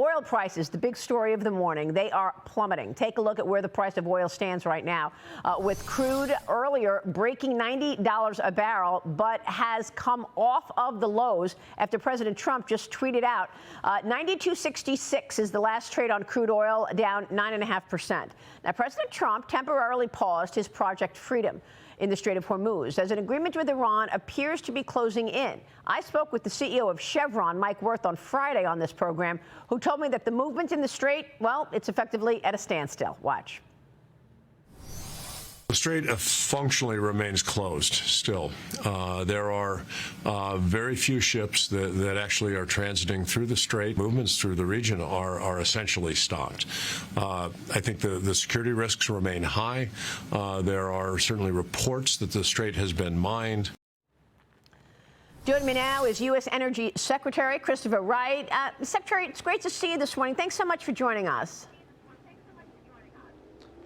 Oil prices, the big story of the morning, they are plummeting. Take a look at where the price of oil stands right now, with crude earlier breaking $90 a barrel, but has come off of the lows after President Trump just tweeted out 92.66 is the last trade on crude oil, down 9.5%. Now, President Trump temporarily paused his Project Freedom in the Strait of Hormuz as an agreement with Iran appears to be closing in. I spoke with the CEO of Chevron, Mike Wirth, on Friday on this program, who told me that the movement in the Strait, well, it's effectively at a standstill. Watch. The Strait functionally remains closed still. There are very few ships that actually are transiting through the Strait. Movements through the region are essentially stopped. I think the security risks remain high. There are certainly reports that the Strait has been mined. Joining me now is U.S. Energy Secretary Christopher Wright. Secretary, it's great to see you this morning. Thanks so much for joining us.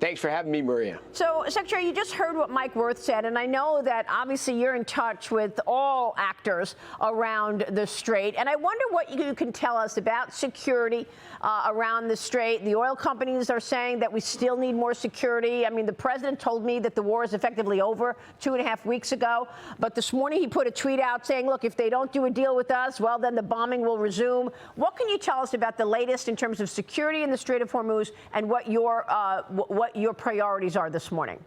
Thanks for having me, Maria. So, Secretary, you just heard what Mike Wirth said, and I know that obviously you're in touch with all actors around the Strait, and I wonder what you can tell us about security around the Strait. The oil companies are saying that we still need more security. I mean, the president told me that the war is effectively over 2.5 weeks ago, but this morning he put a tweet out saying, look, if they don't do a deal with us, well, then the bombing will resume. What can you tell us about the latest in terms of security in the Strait of Hormuz and what your priorities are this morning?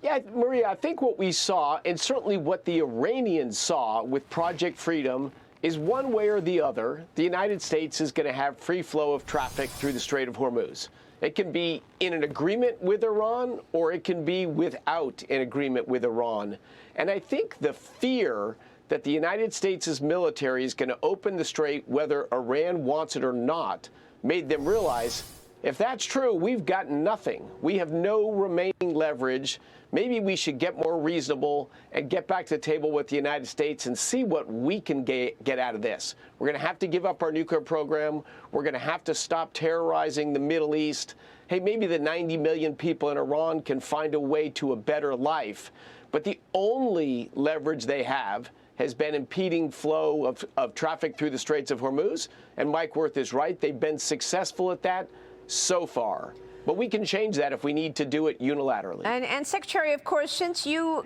Yeah, Maria, I think what we saw, and certainly what the Iranians saw with Project Freedom, is one way or the other, the United States is going to have free flow of traffic through the Strait of Hormuz. It can be in an agreement with Iran, or it can be without an agreement with Iran. And I think the fear that the United States' military is going to open the Strait, whether Iran wants it or not, made them realize, if that's true, we've got nothing. We have no remaining leverage. Maybe we should get more reasonable and get back to the table with the United States and see what we can get out of this. We're going to have to give up our nuclear program. We're going to have to stop terrorizing the Middle East. Hey, maybe the 90 million people in Iran can find a way to a better life. But the only leverage they have has been impeding flow of traffic through the Straits of Hormuz. And Mike Wirth is right. They've been successful at that so far. But we can change that if we need to do it unilaterally. And Secretary, of course, since you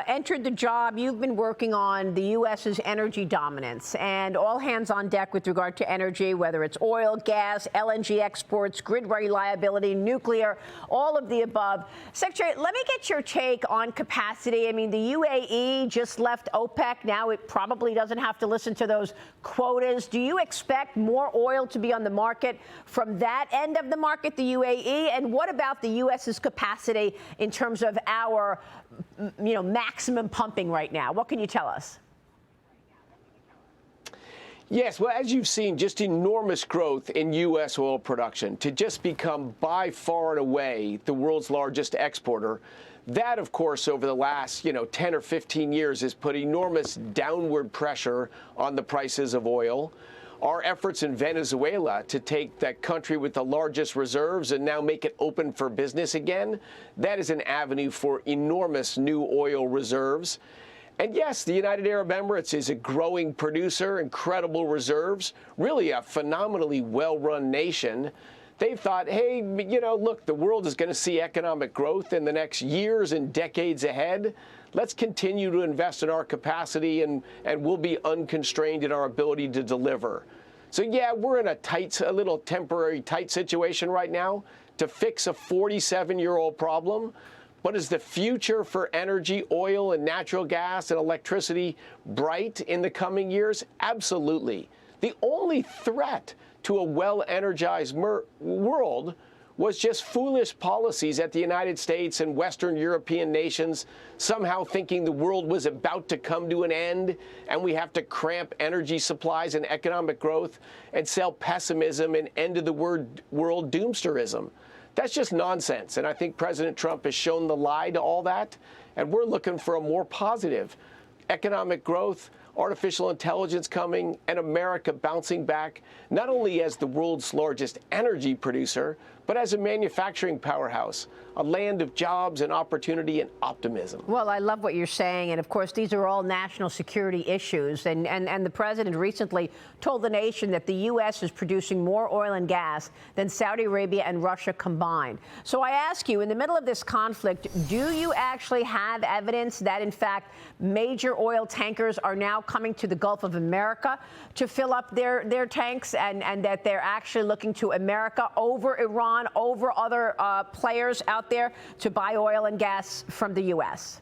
entered the job, you've been working on the U.S.'s energy dominance and all hands on deck with regard to energy, whether it's oil, gas, LNG exports, grid reliability, nuclear, all of the above. Secretary, let me get your take on capacity. I mean, the UAE just left OPEC. Now it probably doesn't have to listen to those quotas. Do you expect more oil to be on the market from that end of the market, the UAE? And what about the U.S.'s capacity in terms of our, maximum pumping right now? What can you tell us? Yes, well, as you've seen, just enormous growth in U.S. oil production to just become by far and away the world's largest exporter. That, of course, over the last, 10 or 15 years has put enormous downward pressure on the prices of oil. Our efforts in Venezuela to take that country with the largest reserves and now make it open for business again, that is an avenue for enormous new oil reserves. And yes, the United Arab Emirates is a growing producer, incredible reserves, really a phenomenally well-run nation. They've thought, hey, look, the world is going to see economic growth in the next years and decades ahead. Let's continue to invest in our capacity and we'll be unconstrained in our ability to deliver. So, yeah, we're in a little temporary tight situation right now to fix a 47-year-old problem. But is the future for energy, oil and natural gas and electricity bright in the coming years? Absolutely. The only threat to a well-energized world was just foolish policies at the United States and Western European nations, somehow thinking the world was about to come to an end and we have to cramp energy supplies and economic growth and sell pessimism and end-of-the-world doomsterism. That's just nonsense. And I think President Trump has shown the lie to all that. And we're looking for a more positive economic growth, artificial intelligence coming, and America bouncing back, not only as the world's largest energy producer, but as a manufacturing powerhouse, a land of jobs and opportunity and optimism. Well, I love what you're saying. And of course, these are all national security issues. And the president recently told the nation that the U.S. is producing more oil and gas than Saudi Arabia and Russia combined. So I ask you, in the middle of this conflict, do you actually have evidence that, in fact, major oil tankers are now coming to the Gulf of America to fill up their tanks, and that they're actually looking to America over Iran, over other players out there to buy oil and gas from the U.S.?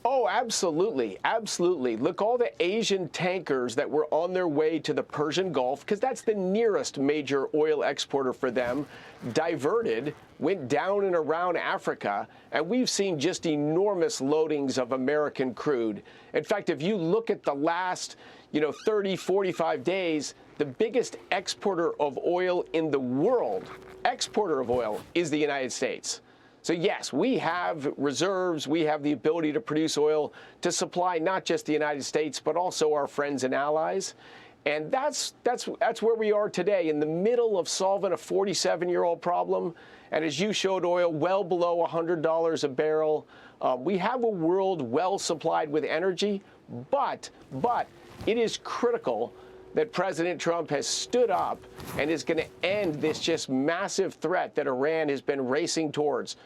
Oh, absolutely. Absolutely. Look, all the Asian tankers that were on their way to the Persian Gulf, because that's the nearest major oil exporter for them, diverted, went down and around Africa, and we've seen just enormous loadings of American crude. In fact, if you look at the last, 30, 45 days, the biggest exporter of oil in the world, is the United States. So yes, we have reserves, we have the ability to produce oil to supply not just the United States, but also our friends and allies. And that's where we are today, in the middle of solving a 47-year-old problem. And as you showed, oil well below $100 a barrel. We have a world well supplied with energy, but it is critical that President Trump has stood up and is going to end this just massive threat that Iran has been racing towards.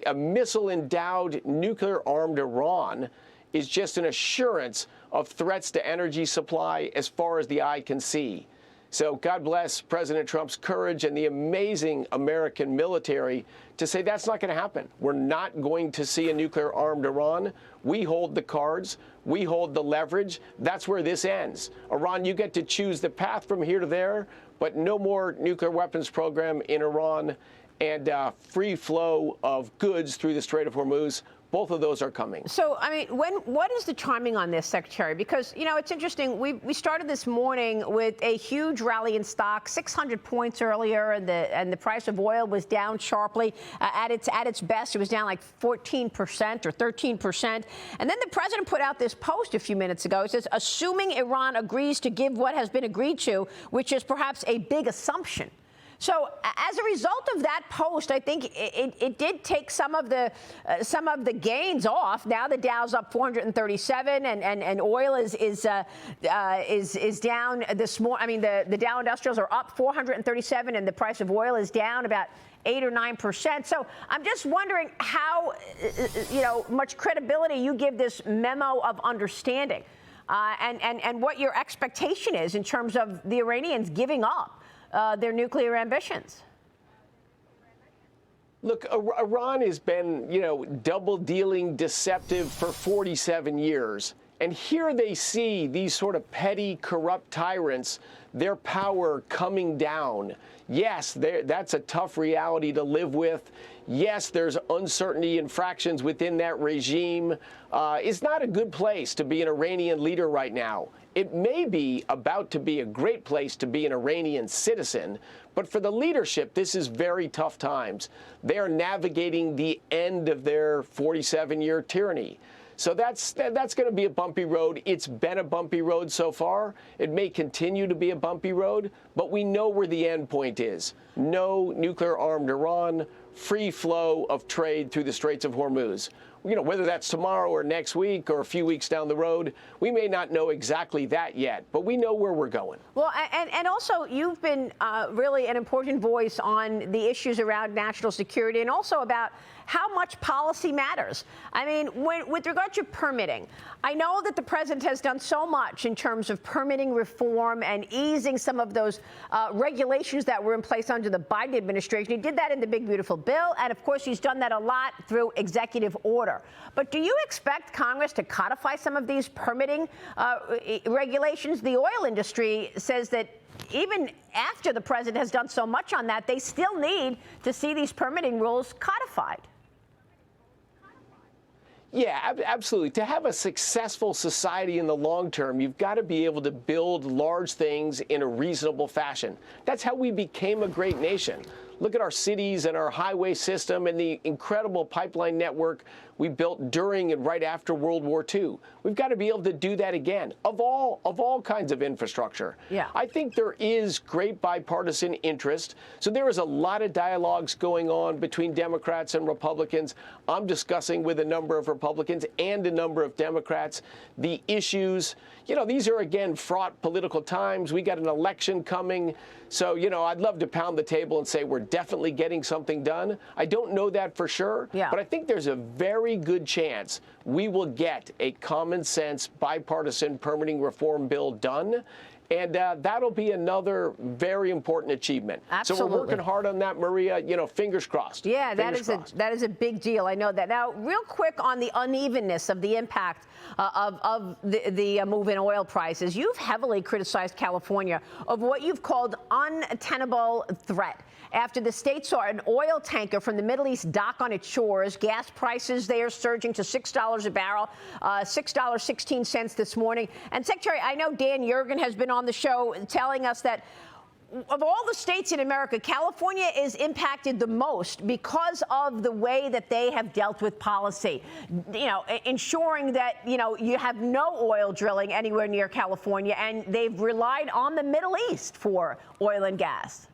A missile-endowed, nuclear-armed Iran is just an assurance of threats to energy supply as far as the eye can see. So God bless President Trump's courage and the amazing American military to say that's not going to happen. We're not going to see a nuclear-armed Iran. We hold the cards. We hold the leverage. That's where this ends. Iran, you get to choose the path from here to there, but no more nuclear weapons program in Iran, and free flow of goods through the Strait of Hormuz. Both of those are coming. So, I mean, what is the timing on this, Secretary? Because, it's interesting. We started this morning with a huge rally in stock, 600 points earlier, and the price of oil was down sharply. At its best, it was down like 14% or 13%. And then the president put out this post a few minutes ago. It says, assuming Iran agrees to give what has been agreed to, which is perhaps a big assumption. So as a result of that post, I think it did take some of the gains off. Now the Dow's up 437, and oil is down this morning. I mean, the Dow Industrials are up 437, and the price of oil is down about 8 or 9%. So I'm just wondering how much credibility you give this memo of understanding, and what your expectation is in terms of the Iranians giving up their nuclear ambitions. Look, Iran has been, double-dealing deceptive for 47 years. And here they see these sort of petty, corrupt tyrants, their power coming down. Yes, that's a tough reality to live with. Yes, there's uncertainty and fractions within that regime. It's not a good place to be an Iranian leader right now. It may be about to be a great place to be an Iranian citizen, but for the leadership, this is very tough times. They are navigating the end of their 47-year tyranny. So that's going to be a bumpy road. It's been a bumpy road so far. It may continue to be a bumpy road, but we know where the end point is. No nuclear-armed Iran, free flow of trade through the Straits of Hormuz. Whether that's tomorrow or next week or a few weeks down the road, we may not know exactly that yet, but we know where we're going. Well, and also you've been really an important voice on the issues around national security, and also about how much policy matters. I mean, with regard to permitting, I know that the president has done so much in terms of permitting reform and easing some of those regulations that were in place under the Biden administration. He did that in the Big Beautiful Bill, and of course he's done that a lot through executive order. But do you expect Congress to codify some of these permitting regulations? The oil industry says that even after the president has done so much on that, they still need to see these permitting rules codified. Yeah, absolutely. To have a successful society in the long term, you've got to be able to build large things in a reasonable fashion. That's how we became a great nation. Look at our cities and our highway system and the incredible pipeline network we built during and right after World War II. We've got to be able to do that again, of all kinds of infrastructure. Yeah. I think there is great bipartisan interest. So there is a lot of dialogues going on between Democrats and Republicans. I'm discussing with a number of Republicans and a number of Democrats the issues. You know, these are, again, fraught political times. We got an election coming. So, you know, I'd love to pound the table and say we're definitely getting something done. I don't know that for sure, but I think there's a very good chance we will get a common sense bipartisan permitting reform bill done. And that'll be another very important achievement. Absolutely. So we're working hard on that, Maria. You know, fingers crossed. Yeah, that fingers is a big deal. I know that. Now, real quick on the unevenness of the impact of the move in oil prices. You've heavily criticized California of what you've called untenable threat. After the state saw an oil tanker from the Middle East dock on its shores, gas prices there surging to $6 a barrel, $6.16 this morning. And Secretary, I know Dan Yergin has been on the show telling us that of all the states in America, California is impacted the most because of the way that they have dealt with policy, you know, ensuring that, you know, you have no oil drilling anywhere near California, and they've relied on the Middle East for oil and gas.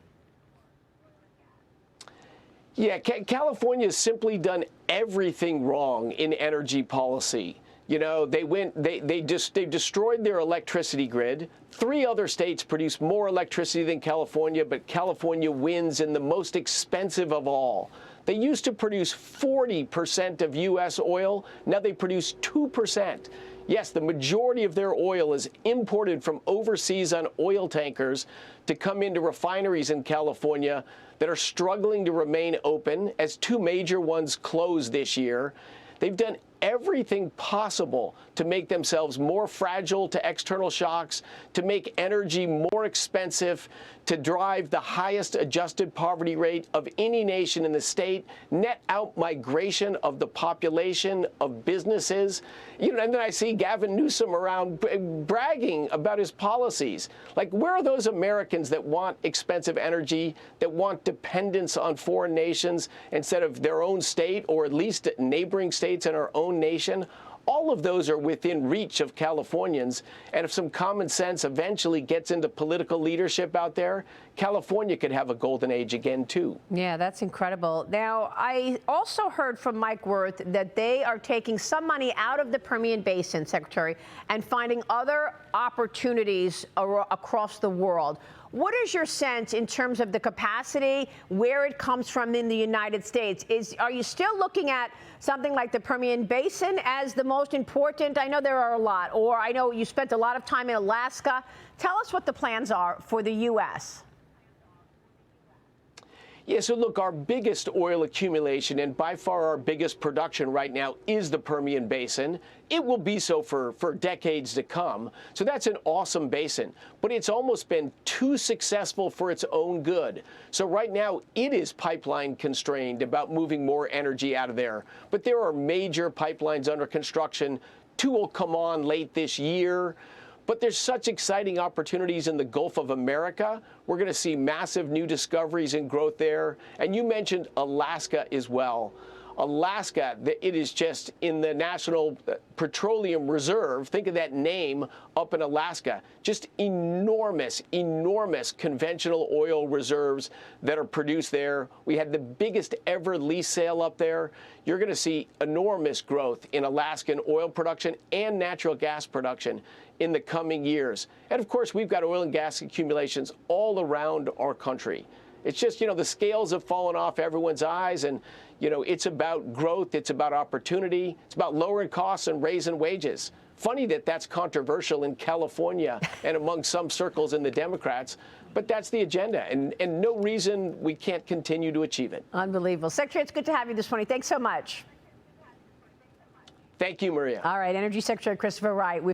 Yeah, California has simply done everything wrong in energy policy. You know, they destroyed their electricity grid. 3 other states produce more electricity than California, but California wins in the most expensive of all. They used to produce 40% of U.S. oil. Now they produce 2%. Yes, the majority of their oil is imported from overseas on oil tankers to come into refineries in California that are struggling to remain open as 2 major ones close this year. They've done everything possible to make themselves more fragile to external shocks, to make energy more expensive, to drive the highest adjusted poverty rate of any nation in the state, net out migration of the population, of businesses. You know, and then I see Gavin Newsom around bragging about his policies. Like, where are those Americans that want expensive energy, that want dependence on foreign nations instead of their own state, or at least neighboring states in our own nation? All of those are within reach of Californians, and if some common sense eventually gets into political leadership out there, California could have a golden age again, too. Yeah, that's incredible. Now, I also heard from Mike Wirth that they are taking some money out of the Permian Basin, Secretary, and finding other opportunities across the world. What is your sense in terms of the capacity, where it comes from in the United States? Are you still looking at something like the Permian Basin as the most important? I know there are a lot, or I know you spent a lot of time in Alaska. Tell us what the plans are for the U.S. Yeah, so look, our biggest oil accumulation and by far our biggest production right now is the Permian Basin. It will be so for decades to come. So that's an awesome basin, but it's almost been too successful for its own good. So right now it is pipeline constrained about moving more energy out of there. But there are major pipelines under construction. 2 will come on late this year. But there's such exciting opportunities in the Gulf of America. We're going to see massive new discoveries and growth there. And you mentioned Alaska as well. Alaska, it is just in the National Petroleum Reserve. Think of that name up in Alaska. Just enormous, enormous conventional oil reserves that are produced there. We had the biggest ever lease sale up there. You're going to see enormous growth in Alaskan oil production and natural gas production in the coming years. And of course, we've got oil and gas accumulations all around our country. It's just, you know, the scales have fallen off everyone's eyes, and, you know, it's about growth, it's about opportunity, it's about lowering costs and raising wages. Funny that that's controversial in California and among some circles in the Democrats, but that's the agenda, and no reason we can't continue to achieve it. Unbelievable. Secretary, it's good to have you this morning. Thanks so much. Thank you, Maria. All right, Energy Secretary Christopher Wright.